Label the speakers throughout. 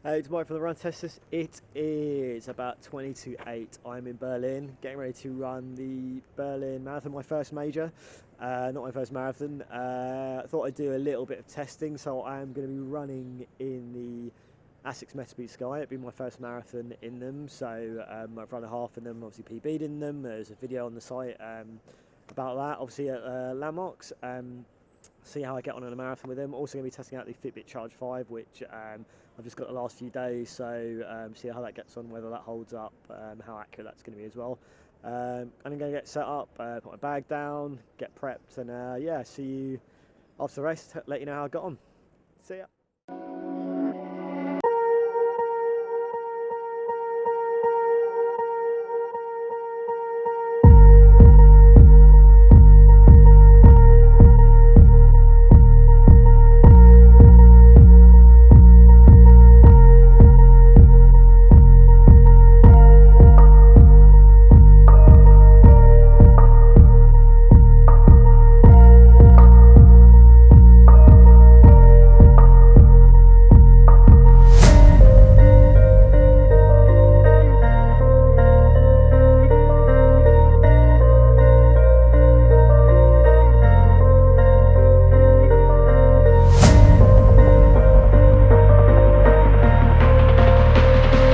Speaker 1: It's Mike from the Run Testers. It is about 20 to 8. I'm in Berlin, getting ready to run the Berlin Marathon, my first major, not my first marathon. I thought I'd do a little bit of testing, so I am going to be running in the Asics Metaspeed Sky. It'll be my first marathon in them, so I've run a half in them, obviously PB'd in them. There's a video on the site about that, obviously at Landmarks. See how I get on in a marathon with them. Also going to be testing out the Fitbit Charge 5, which I've just got the last few days, so see how that gets on, whether that holds up, how accurate that's going to be as well. And I'm going to get set up, put my bag down, get prepped, and yeah, see you after the race, let you know how I got on. See ya.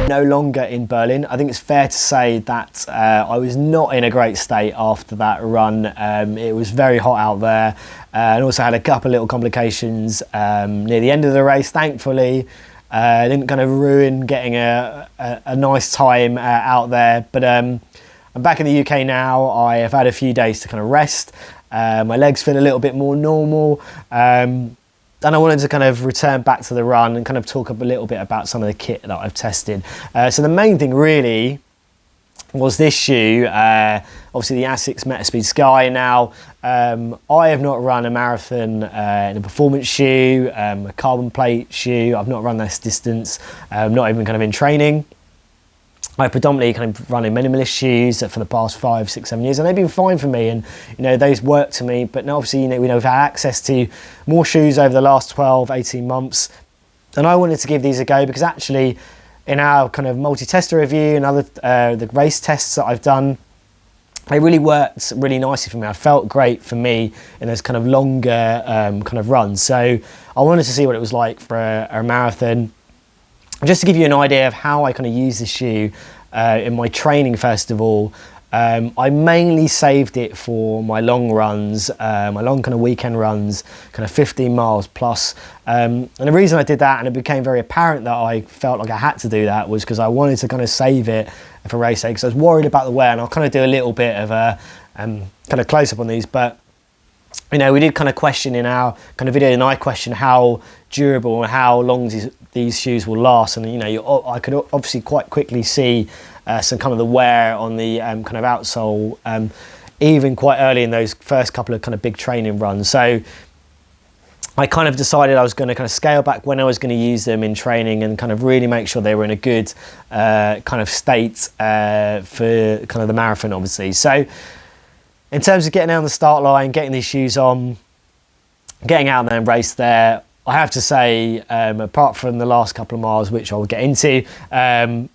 Speaker 1: No longer in Berlin. I think it's fair to say that I was not in a great state after that run. It was very hot out there, and also had a couple of little complications near the end of the race. Thankfully, didn't kind of ruin getting a nice time out there. But I'm back in the UK now. I have had a few days to kind of rest. My legs feel a little bit more normal. And I wanted to kind of return back to the run and kind of talk a little bit about some of the kit that I've tested. So the main thing really was this shoe, obviously the Asics Metaspeed Sky. Now, I have not run a marathon in a performance shoe, a carbon plate shoe. I've not run this distance, not even kind of in training. I predominantly kind of run in minimalist shoes for the past 5, 6, 7 years, and they've been fine for me, and those work to me. But now obviously we've had access to more shoes over the last 12, 18 months, and I wanted to give these a go because actually in our kind of multi-tester review and other the race tests that I've done, they really worked really nicely for me. I felt great for me in those kind of longer kind of runs. So I wanted to see what it was like for a marathon. Just to give you an idea of how I kind of use this shoe in my training, first of all, I mainly saved it for my long runs, my long kind of weekend runs, kind of 15 miles plus. And the reason I did that, and it became very apparent that I felt like I had to do that, was because I wanted to kind of save it for race day, because I was worried about the wear. And I'll kind of do a little bit of a kind of close up on these, but we did kind of question in our kind of video, and I questioned how durable and how long these shoes will last. And I could obviously quite quickly see some kind of the wear on the kind of outsole, even quite early in those first couple of kind of big training runs. So I kind of decided I was going to kind of scale back when I was going to use them in training, and kind of really make sure they were in a good kind of state for kind of the marathon, obviously. So in terms of getting out on the start line, getting these shoes on, getting out there and race there, I have to say, apart from the last couple of miles, which I'll get into,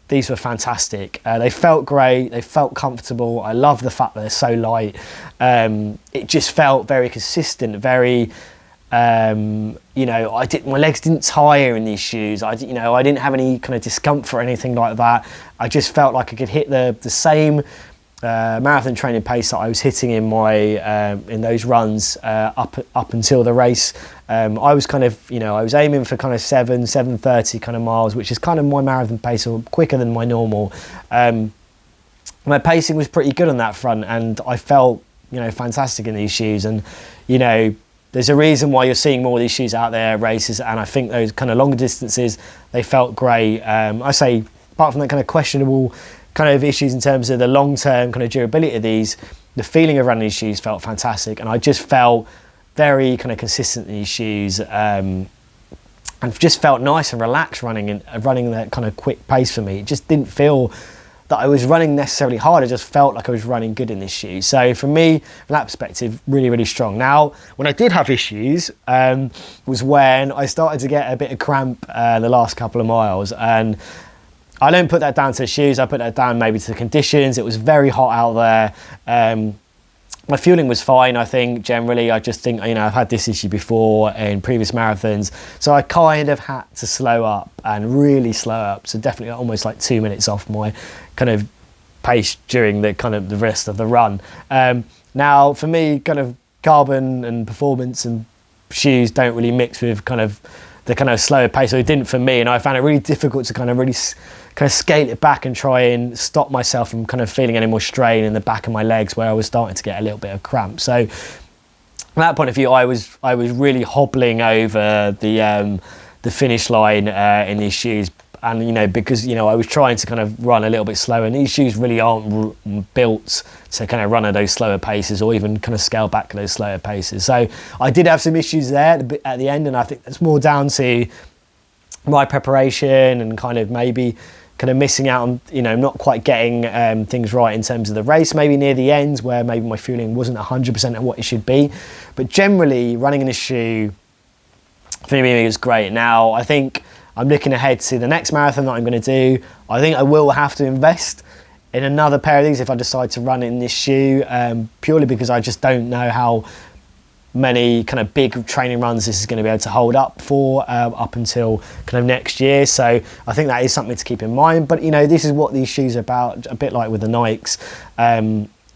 Speaker 1: these were fantastic. They felt great, they felt comfortable. I love the fact that they're so light. It just felt very consistent, very, my legs didn't tire in these shoes. I didn't have any kind of discomfort or anything like that. I just felt like I could hit the same marathon training pace that I was hitting in my in those runs up until the race. I was kind of I was aiming for kind of 7:30 kind of miles, which is kind of my marathon pace, or quicker than my normal. My pacing was pretty good on that front, and I felt fantastic in these shoes. And there's a reason why you're seeing more of these shoes out there at races, and I think those kind of longer distances, they felt great. I say, apart from that kind of questionable kind of issues in terms of the long-term kind of durability of these, the feeling of running these shoes felt fantastic, and I just felt very kind of consistent in these shoes, and just felt nice and relaxed running that kind of quick pace for me. It just didn't feel that I was running necessarily hard. I just felt like I was running good in this shoe. So for me, from that perspective, really, really strong. Now, when I did have issues, was when I started to get a bit of cramp the last couple of miles. And I don't put that down to the shoes. I put that down maybe to the conditions. It was very hot out there. My fueling was fine, I think, generally. I just think, you know, I've had this issue before in previous marathons. So I kind of had to slow up and really slow up. So definitely almost like 2 minutes off my kind of pace during the rest of the run. Now, for me, kind of carbon and performance and shoes don't really mix with kind of the kind of slower pace. So it didn't for me. And I found it really difficult to kind of scale it back and try and stop myself from kind of feeling any more strain in the back of my legs, where I was starting to get a little bit of cramp. So from that point of view, I was really hobbling over the finish line in these shoes. And, you know, because, you know, I was trying to kind of run a little bit slower, and these shoes really aren't built to kind of run at those slower paces or even kind of scale back to those slower paces. So I did have some issues there at the end, and I think that's more down to my preparation and kind of maybe kind of missing out on, you know, not quite getting things right in terms of the race, maybe near the ends where maybe my fueling wasn't 100% of what it should be. But generally, running in a shoe for me was great. Now, I think I'm looking ahead to the next marathon that I'm going to do. I think I will have to invest in another pair of these if I decide to run in this shoe, purely because I just don't know how many kind of big training runs this is going to be able to hold up for up until kind of next year. So I think that is something to keep in mind. But, you know, this is what these shoes are about, a bit like with the Nikes.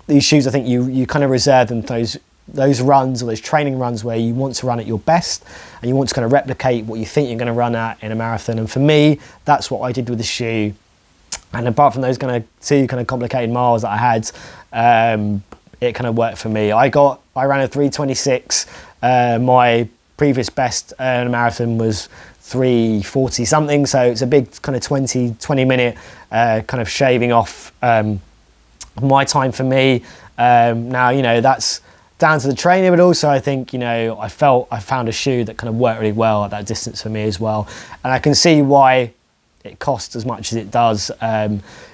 Speaker 1: These shoes, I think you kind of reserve them for those runs or those training runs where you want to run at your best and you want to kind of replicate what you think you're going to run at in a marathon. And for me, that's what I did with the shoe. And apart from those kind of two kind of complicated miles that I had, it kind of worked for me. I ran a 3:26. My previous best in a marathon was 3:40 something. So it's a big kind of 20 minute kind of shaving off my time for me. Now, you know, that's down to the trainer, but also I think, you know, I found a shoe that kind of worked really well at that distance for me as well. And I can see why it costs as much as it does.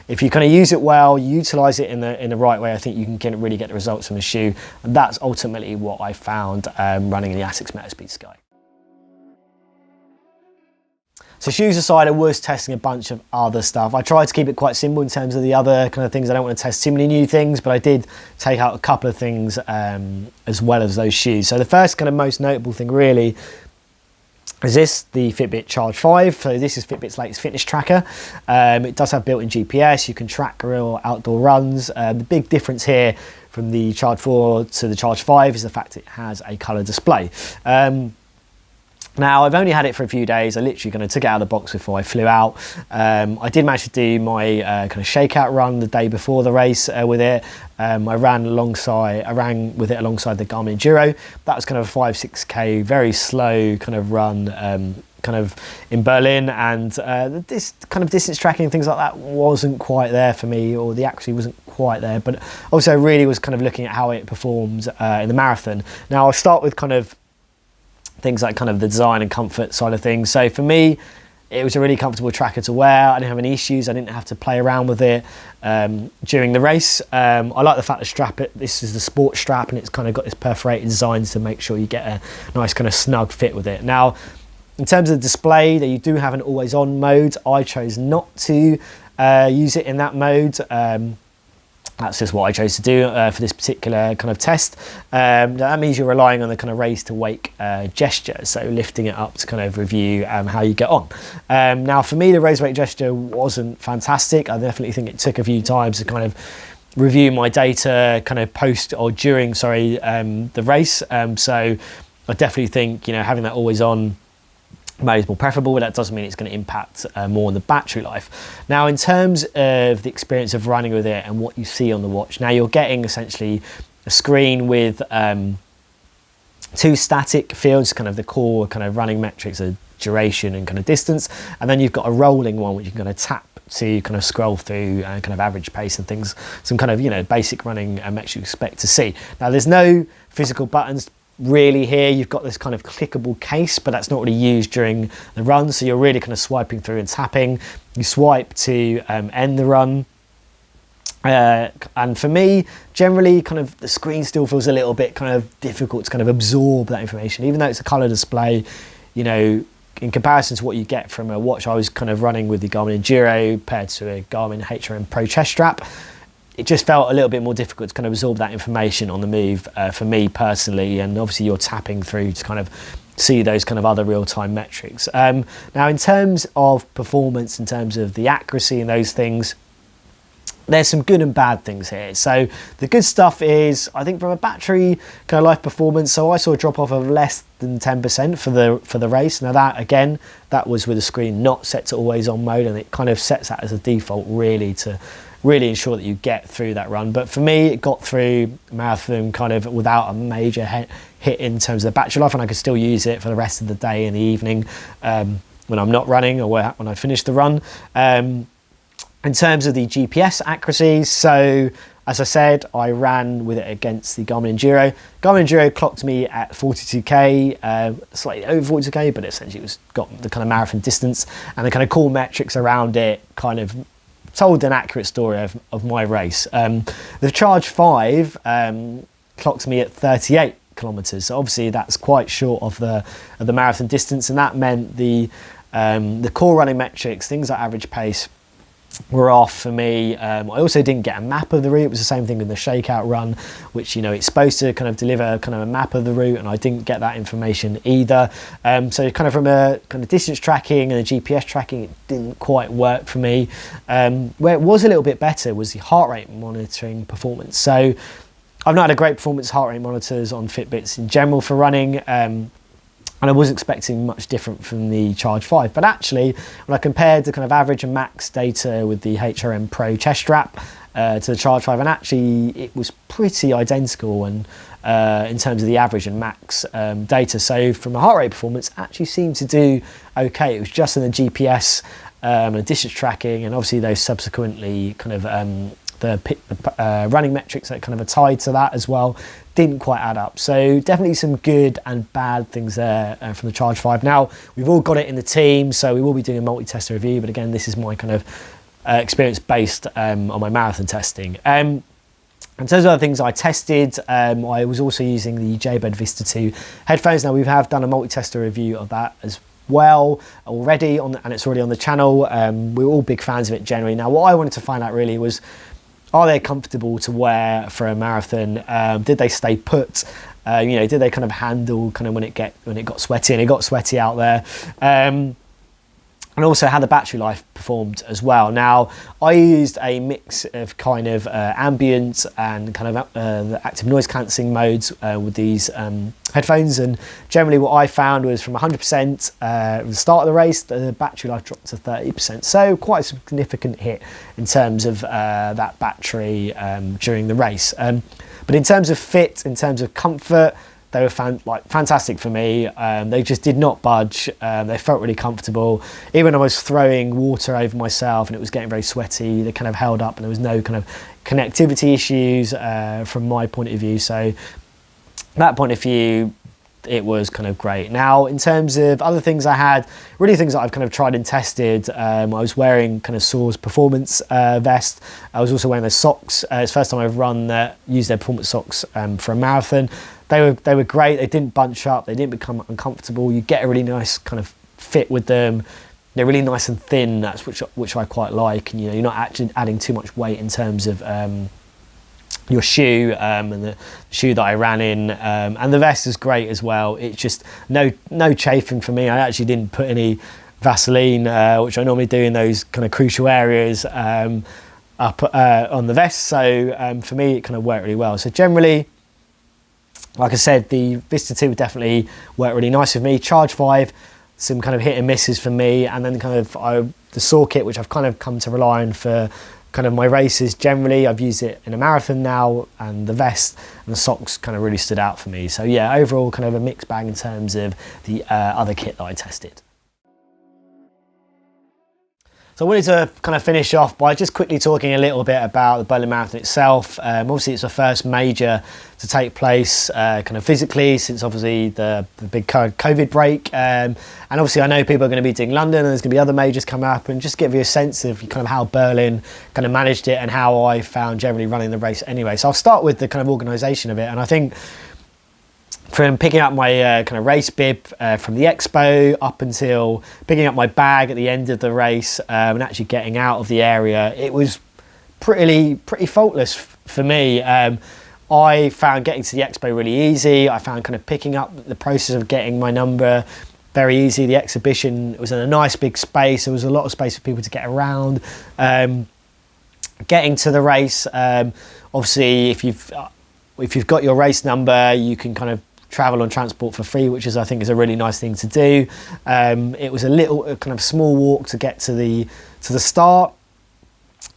Speaker 1: If you kind of use it well, utilize it in the right way, I think you can really get the results from the shoe. And that's ultimately what I found running in the Asics Metaspeed Sky. So shoes aside, I was testing a bunch of other stuff. I tried to keep it quite simple in terms of the other kind of things. I don't want to test too many new things, but I did take out a couple of things as well as those shoes. So the first kind of most notable thing really is the Fitbit Charge 5. So this is Fitbit's latest fitness tracker. It does have built-in GPS. You can track real outdoor runs. The big difference here from the Charge 4 to the Charge 5 is the fact it has a colour display. Now, I've only had it for a few days. I literally kind of took it out of the box before I flew out. I did manage to do my kind of shakeout run the day before the race with it. I ran with it alongside the Garmin Enduro. That was kind of a 5-6K, very slow kind of run, kind of in Berlin. And this kind of distance tracking, things like that wasn't quite there for me, or the accuracy wasn't quite there. But also really was kind of looking at how it performs in the marathon. Now, I'll start with kind of things like kind of the design and comfort side of things. So for me, it was a really comfortable tracker to wear. I didn't have any issues. I didn't have to play around with it during the race. I like the fact this is the sports strap, and it's kind of got this perforated design to make sure you get a nice kind of snug fit with it. Now, in terms of the display, you do have an always on mode. I chose not to use it in that mode. That's just what I chose to do for this particular kind of test. That means you're relying on the kind of raise to wake gesture, so lifting it up to kind of review how you get on. Now, for me, the raise to wake gesture wasn't fantastic. I definitely think it took a few times to kind of review my data kind of post or during, the race. So I definitely think, you know, having that always on mode is more preferable, but that doesn't mean it's going to impact more on the battery life. Now, in terms of the experience of running with it and what you see on the watch, now you're getting essentially a screen with two static fields, kind of the core kind of running metrics of duration and kind of distance, and then you've got a rolling one which you can kind of tap to kind of scroll through kind of average pace and things, some kind of, you know, basic running metrics you expect to see. Now, there's no physical buttons really here. You've got this kind of clickable case, but that's not really used during the run, so you're really kind of swiping through and tapping. You swipe to end the run, And for me, generally, kind of the screen still feels a little bit kind of difficult to kind of absorb that information, even though it's a colour display. You know, in comparison to what you get from a watch I was kind of running with the Garmin Enduro paired to a Garmin HRM Pro chest strap, it just felt a little bit more difficult to kind of absorb that information on the move for me personally. And obviously, you're tapping through to kind of see those kind of other real-time metrics. Now, in terms of performance, in terms of the accuracy and those things, there's some good and bad things here. So the good stuff is, I think, from a battery kind of life performance, so I saw a drop off of less than 10% for the race. Now that, again, that was with the screen not set to always on mode, and it kind of sets that as a default really to really ensure that you get through that run. But for me, it got through marathon kind of without a major hit in terms of the battery life, and I could still use it for the rest of the day and the evening when I'm not running or when I finish the run. In terms of the GPS accuracy, so as I said, I ran with it against the Garmin Enduro. Garmin Enduro clocked me at 42k, slightly over 42k, but essentially it was got the kind of marathon distance, and the kind of cool metrics around it kind of told an accurate story of my race. The Charge 5 clocked me at 38 kilometers, so obviously that's quite short of the marathon distance, and that meant the core running metrics, things like average pace, were off for me. I also didn't get a map of the route. It was the same thing with the shakeout run, which, you know, it's supposed to kind of deliver kind of a map of the route, and I didn't get that information either. So kind of from a kind of distance tracking and a GPS tracking, it didn't quite work for me. Where it was a little bit better was the heart rate monitoring performance. So I've not had a great performance heart rate monitors on Fitbits in general for running, and I was expecting much different from the Charge 5. But actually, when I compared the kind of average and max data with the HRM Pro chest strap to the Charge 5, and actually it was pretty identical and in terms of the average and max data. So from a heart rate performance, actually seemed to do okay. It was just in the GPS and distance tracking, and obviously those subsequently kind of the running metrics that kind of are tied to that as well didn't quite add up. So definitely some good and bad things there from the Charge 5. Now, we've all got it in the team, so we will be doing a multi-tester review, but again, this is my kind of experience based on my marathon testing. In terms of other things I tested, I was also using the Jaybird Vista 2 headphones. Now, we have done a multi-tester review of that as well already, and it's already on the channel. We're all big fans of it generally. Now, what I wanted to find out really was, are they comfortable to wear for a marathon? Did they stay put? You know, did they kind of handle kind of when it got sweaty, and it got sweaty out there? And also how the battery life performed as well. Now, I used a mix of kind of ambient and kind of the active noise cancelling modes with these headphones, and generally what I found was from 100% at the start of the race, the battery life dropped to 30%. So quite a significant hit in terms of that battery during the race. But in terms of fit, in terms of comfort, they were fantastic for me. They just did not budge. They felt really comfortable. Even when I was throwing water over myself and it was getting very sweaty, they kind of held up, and there was no kind of connectivity issues from my point of view. So that point of view, it was kind of great. Now, in terms of other things I had, really things that I've kind of tried and tested, I was wearing kind of Soar's performance vest. I was also wearing their socks. It's the first time I've used their performance socks for a marathon. They were great. They didn't bunch up. They didn't become uncomfortable. You get a really nice kind of fit with them. They're really nice and thin. That's which I quite like. And you know, you're not actually adding too much weight in terms of your shoe and the shoe that I ran in. And the vest is great as well. It's just no chafing for me. I actually didn't put any Vaseline, which I normally do in those kind of crucial areas, up on the vest. So for me, it kind of worked really well. So generally, like I said, the Vista 2 would definitely work really nice with me. Charge 5, some kind of hit and misses for me, and then kind of the Soar kit, which I've kind of come to rely on for kind of my races generally. I've used it in a marathon now, and the vest and the socks kind of really stood out for me. So yeah, overall kind of a mixed bag in terms of the other kit that I tested. So I wanted to kind of finish off by just quickly talking a little bit about the Berlin Marathon itself. Obviously it's the first major to take place kind of physically since obviously the big COVID break. And obviously I know people are going to be doing London and there's going to be other majors coming up, and just give you a sense of kind of how Berlin kind of managed it and how I found generally running the race anyway. So I'll start with the kind of organisation of it. And I think from picking up my kind of race bib from the expo up until picking up my bag at the end of the race and actually getting out of the area, it was pretty faultless for me. I found getting to the expo really easy. I found kind of picking up the process of getting my number very easy. The exhibition was in a nice big space. There was a lot of space for people to get around. Getting to the race, obviously if you've got your race number, you can kind of travel on transport for free, which I think is a really nice thing to do. It was a kind of small walk to get to the start.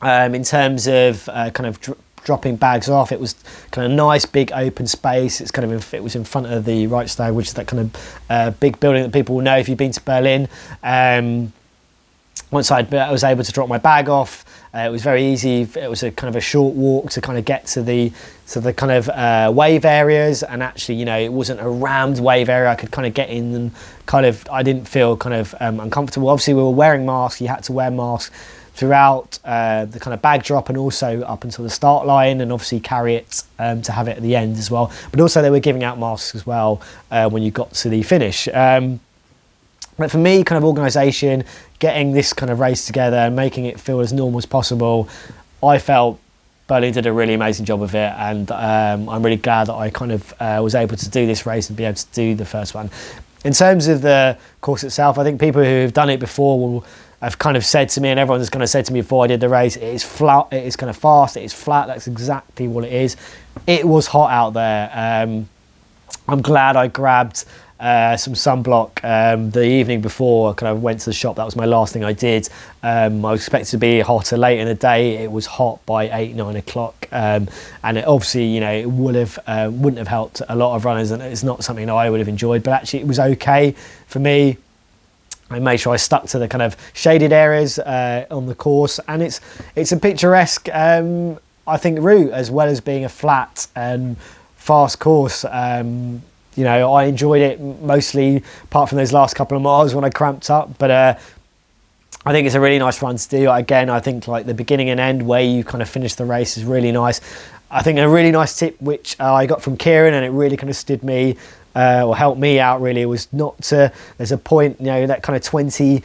Speaker 1: In terms of kind of dropping bags off, it was kind of nice big open space. It's kind of it was in front of the Reichstag, which is that kind of big building that people will know if you've been to Berlin. Once I was able to drop my bag off, it was very easy. It was a kind of a short walk to kind of get to the kind of wave areas, and actually, you know, it wasn't a rammed wave area. I could kind of get in and kind of, I didn't feel kind of uncomfortable. Obviously, we were wearing masks. You had to wear masks throughout the kind of bag drop and also up until the start line, and obviously carry it to have it at the end as well. But also they were giving out masks as well when you got to the finish. But for me, kind of organisation, getting this kind of race together and making it feel as normal as possible, I felt Berlin did a really amazing job of it, and I'm really glad that I kind of was able to do this race and be able to do the first one. In terms of the course itself, I think people who have done it before will have kind of said to me, and everyone's kind of said to me before I did the race, it is flat, it is kind of fast, it is flat, that's exactly what it is. It was hot out there. I'm glad I grabbed some sunblock the evening before I kind of went to the shop. That was my last thing I did. I was expected to be hotter late in the day. It was hot by 8-9 o'clock, and it obviously, you know, it wouldn't have helped a lot of runners, and it's not something that I would have enjoyed, but actually it was okay for me. I made sure I stuck to the kind of shaded areas on the course, and it's a picturesque I think route, as well as being a flat and fast course. You know, I enjoyed it mostly, apart from those last couple of miles when I cramped up. But I think it's a really nice run to do. Again, I think like the beginning and end where you kind of finish the race is really nice. I think a really nice tip which I got from Kieran, and it really kind of stood me or helped me out really, was not to, there's a point, you know, that kind of 22,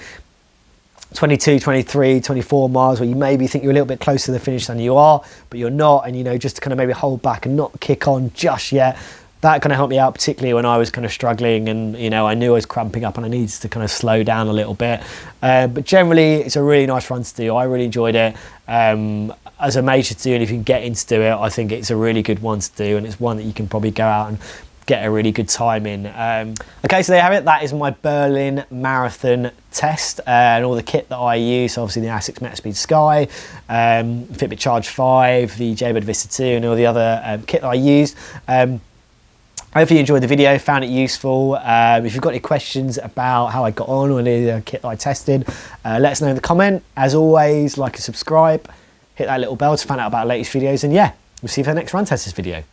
Speaker 1: 23, 24 miles where you maybe think you're a little bit closer to the finish than you are, but you're not, and you know, just to kind of maybe hold back and not kick on just yet. That kind of helped me out, particularly when I was kind of struggling and, you know, I knew I was cramping up and I needed to kind of slow down a little bit. But generally, it's a really nice run to do. I really enjoyed it. As a major to do, and if you can get in to do it, I think it's a really good one to do, and it's one that you can probably go out and get a really good time in. Okay, so there you have it. That is my Berlin Marathon test and all the kit that I use. So obviously the Asics Metaspeed Sky, Fitbit Charge 5, the Jaybird Vista 2, and all the other kit that I used. Hopefully you enjoyed the video, found it useful. If you've got any questions about how I got on or any of the kit that I tested, let us know in the comment. As always, like and subscribe, hit that little bell to find out about latest videos, and yeah, we'll see you for the next Run Testers video.